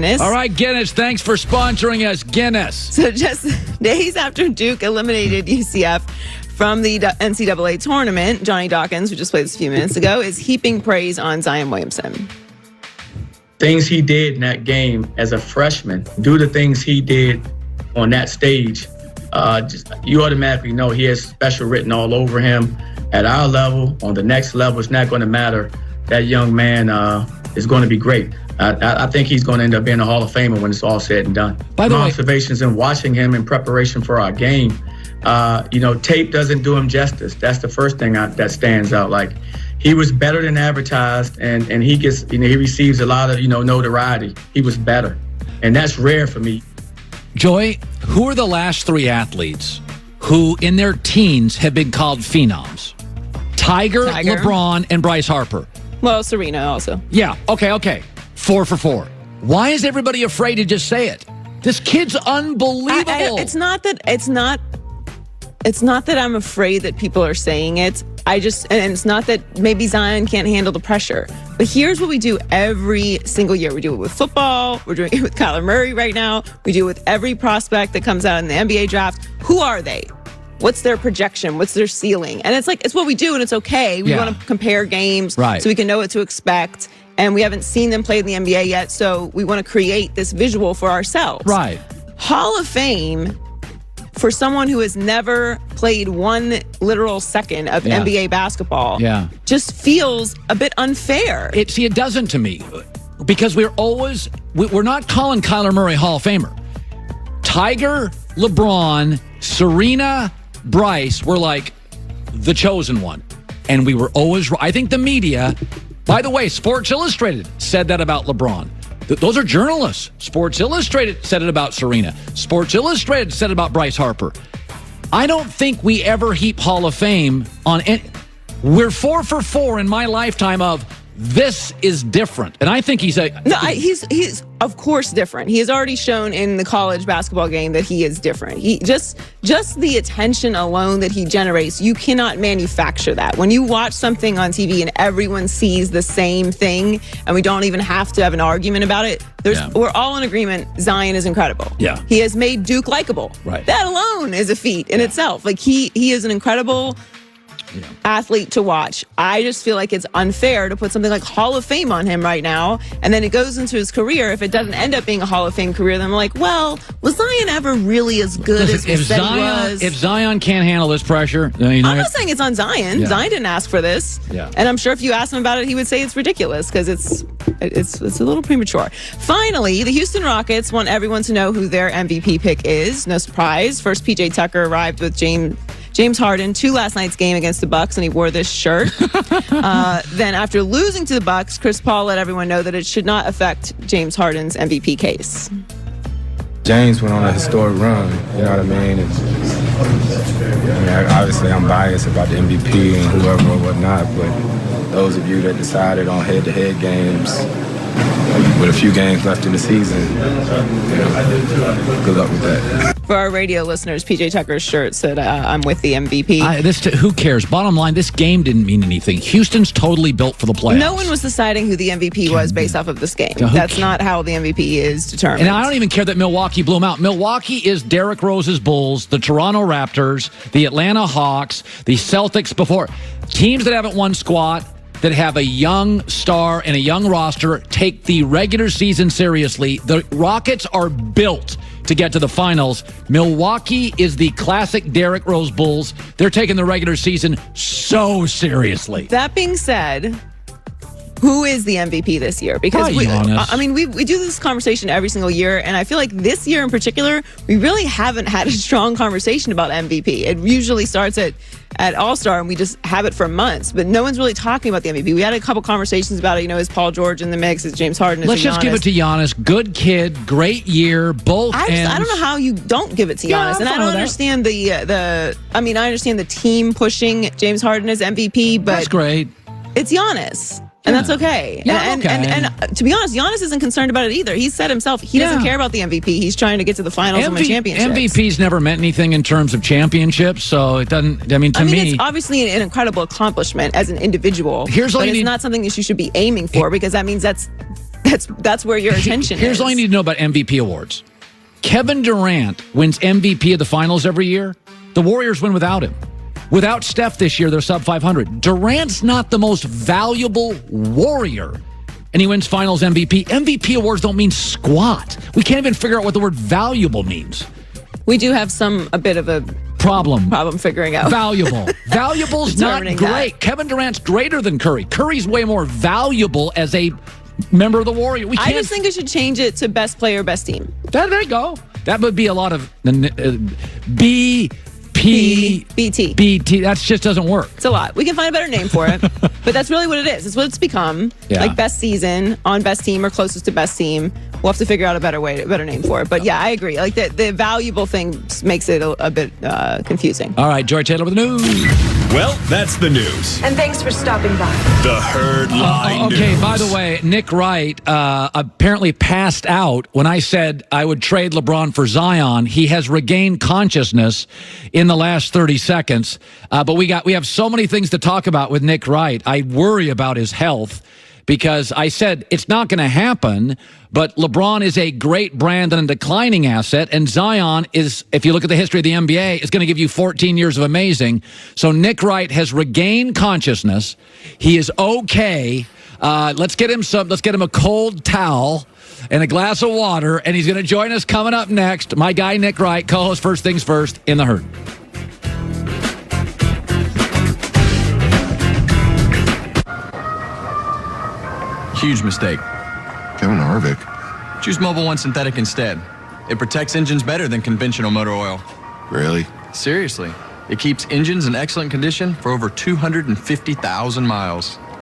All right, Guinness, thanks for sponsoring us, Guinness. So just days after Duke eliminated UCF from the NCAA tournament, Johnny Dawkins, who just played this a few minutes ago, is heaping praise on Zion Williamson. Things he did in that game as a freshman, do the things he did on that stage, you automatically know he has special written all over him. At our level, on the next level, it's not going to matter. That young man is going to be great. I think he's going to end up being a Hall of Famer when it's all said and done. By the way, observations in watching him in preparation for our game, tape doesn't do him justice. That's the first thing that stands out. Like, he was better than advertised, and he gets, he receives a lot of, notoriety. He was better, and that's rare for me. Joy, who are the last three athletes who, in their teens, have been called phenoms? Tiger, LeBron, and Bryce Harper. Well, Serena also. Yeah. Okay. 4 for 4. Why is everybody afraid to just say it? This kid's unbelievable. It's not that I'm afraid that people are saying it. And it's not that maybe Zion can't handle the pressure. But here's what we do every single year. We do it with football. We're doing it with Kyler Murray right now. We do it with every prospect that comes out in the NBA draft. Who are they? What's their projection? What's their ceiling? And it's what we do, and it's okay. We want to compare games so we can know what to expect. And we haven't seen them play in the NBA yet, so we want to create this visual for ourselves. Right. Hall of Fame, for someone who has never played one literal second of NBA basketball, just feels a bit unfair. It doesn't to me, because we're not calling Kyler Murray Hall of Famer. Tiger, LeBron, Serena, Bryce were like the chosen one. And we were always, I think the media, by the way, Sports Illustrated said that about LeBron. Those are journalists. Sports Illustrated said it about Serena. Sports Illustrated said it about Bryce Harper. I don't think we ever heap Hall of Fame on any. We're 4 for 4 in my lifetime of this is different. And I think he's he's of course different. He has already shown in the college basketball game that he is different. He just the attention alone that he generates, you cannot manufacture that. When you watch something on TV and everyone sees the same thing and we don't even have to have an argument about it, we're all in agreement Zion is incredible. Yeah. He has made Duke likable. Right. That alone is a feat in itself. Like he is an incredible athlete to watch. I just feel like it's unfair to put something like Hall of Fame on him right now, and then it goes into his career. If it doesn't end up being a Hall of Fame career, then I'm like, well, was Zion ever really as good as he said he was? If Zion can't handle this pressure, I'm not saying it's on Zion. Zion didn't ask for this, and I'm sure if you asked him about it, he would say it's ridiculous because it's a little premature. Finally, the Houston Rockets want everyone to know who their MVP pick is. No surprise. First, PJ Tucker arrived with James Harden to last night's game against the Bucks, and he wore this shirt. Then after losing to the Bucks, Chris Paul let everyone know that it should not affect James Harden's MVP case. James went on a historic run, you know what I mean? Obviously I'm biased about the MVP and whoever or whatnot, but those of you that decided on head-to-head games with a few games left in the season, good luck with that. For our radio listeners, PJ Tucker's shirt said, I'm with the MVP. Who cares? Bottom line, this game didn't mean anything. Houston's totally built for the playoffs. No one was deciding who the MVP was based off of this game. That's not how the MVP is determined. And I don't even care that Milwaukee blew them out. Milwaukee is Derrick Rose's Bulls, the Toronto Raptors, the Atlanta Hawks, the Celtics before. Teams that haven't won squat, that have a young star and a young roster, take the regular season seriously. The Rockets are built to get to the finals. Milwaukee is the classic Derrick Rose Bulls. They're taking the regular season so seriously. That being said, who is the MVP this year? Because we do this conversation every single year, and I feel like this year in particular, we really haven't had a strong conversation about MVP. It usually starts at All-Star, and we just have it for months, but no one's really talking about the MVP. We had a couple conversations about it. Is Paul George in the mix? Is James Harden? Let's just give it to Giannis. Good kid, great year, both ends. I don't know how you don't give it to Giannis, and I don't understand I understand the team pushing James Harden as MVP, but that's great. It's Giannis. And that's okay. And to be honest, Giannis isn't concerned about it either. He said himself, he doesn't care about the MVP. He's trying to get to the finals and win championships. MVP's never meant anything in terms of championships, so it doesn't, to me... it's obviously an incredible accomplishment as an individual. It's not something that you should be aiming for, because that means that's That's where your attention is. Here's all you need to know about MVP awards. Kevin Durant wins MVP of the finals every year. The Warriors win without him. Without Steph this year, they're sub 500. Durant's not the most valuable Warrior, and he wins finals MVP. MVP awards don't mean squat. We can't even figure out what the word valuable means. We do have a bit of a problem figuring out. Valuable's not great. That. Kevin Durant's greater than Curry. Curry's way more valuable as a member of the Warrior. I just think it should change it to best player, best team. There you go. That would be a lot of BT. That just doesn't work. It's a lot. We can find a better name for it, but that's really what it is. It's what it's become. Yeah. Like best season on best team or closest to best team. We'll have to figure out a better name for it. But yeah, I agree. Like the valuable thing makes it a bit confusing. All right, Joy Taylor with the news. Well, that's the news. And thanks for stopping by. The Herd Line Okay, News. by the way, Nick Wright apparently passed out when I said I would trade LeBron for Zion. He has regained consciousness in the last 30 seconds. But we have so many things to talk about with Nick Wright. I worry about his health because I said it's not going to happen, but LeBron is a great brand and a declining asset, and Zion is, if you look at the history of the NBA, is going to give you 14 years of amazing. So Nick Wright has regained consciousness. He is okay. Let's get him a cold towel and a glass of water, and he's going to join us coming up next. My guy, Nick Wright, co-host First Things First in the Herd. Huge mistake. Kevin Harvick. Choose Mobil 1 Synthetic instead. It protects engines better than conventional motor oil. Really? Seriously. It keeps engines in excellent condition for over 250,000 miles.